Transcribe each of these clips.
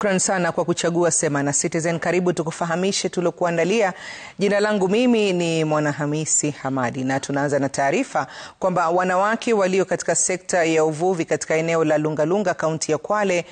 Shukran sana kwa kuchagua Sema na Citizen. Karibu tukufahamishe tulokuandalia. Jina langu mimi ni Mwanahamisi Hamadi na tunaanza na taarifa kwamba wanawake walio katika sekta ya uvuvi katika eneo la Lungalunga kaunti ya Kwale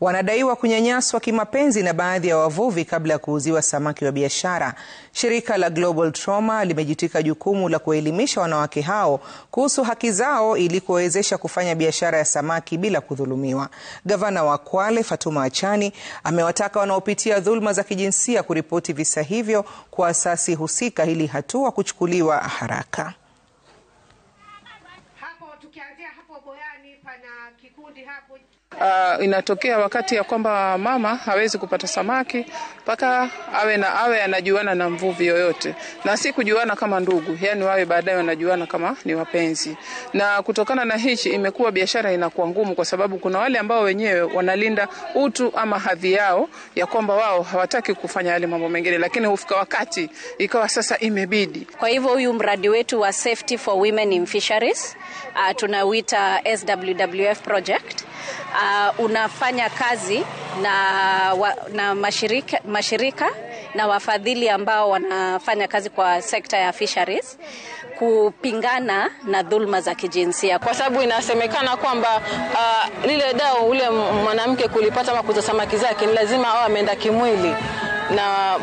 wanadaiwa kunyanyaswa kimapenzi na baadhi ya wavuvi kabla ya kuuziwa samaki wa biashara. Shirika la Global Trauma limejitwika jukumu la kuelimisha wanawake hao kuhusu haki zao ili kuwezesha kufanya biashara ya samaki bila kudhulumiwa. Gavana wa Kwale Fatuma Achani amewataka wanaopitia dhulma za kijinsia kuripoti visa hivyo kwa asasi husika ili hatua kuchukuliwa haraka. Inatokea wakati ya kwamba mama hawezi kupata samaki mpaka awe anajuana na mvuvi yoyote, na si kujuana kama ndugu, yani wawe baadaye wanajuana kama ni wapenzi. Na kutokana na hichi imekuwa biashara inakuwa ngumu, kwa sababu kuna wale ambao wenyewe wanalinda utu ama hadhi yao ya kwamba wao hawataki kufanya yale mambo mengine, lakini hufika wakati ikawa sasa imebidi. Kwa hivyo huyu mradi wetu wa Safety for Women in Fisheries tunauita SWWF project. Unafanya kazi na mashirika na wafadhili ambao wanafanya kazi kwa sekta ya fisheries kupingana na dhulma za kijinsia, kwa sababu inasemekana kwamba lile dao ule mwanamke kulipata ama kuuza samaki zake ni lazima awe ameenda kimwili na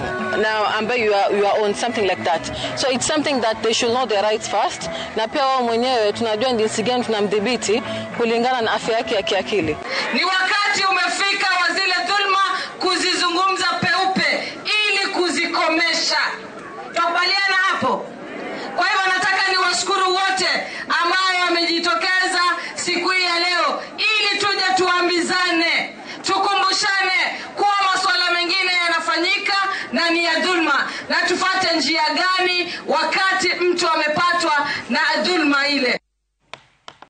ambayo you are on something like that. So it's something that they should know their rights first, na pia wao mwenyewe tunajua jinsi gani tunamdhibiti kulingana na afya yake ya kiakili. Ni wakati umefika wa zile dhulma kuzizungumza peupe ili kuzikomesha. Tukubaliana hapo? Kwa hivyo nataka niwashukuru wote ambao wamejitokeza siku hii ya leo ili tuje tuambizane, tukumbushane kuwa masuala mengine yanafanyika na ni ya dhulma, na tufuate njia gani wakati mtu amepatwa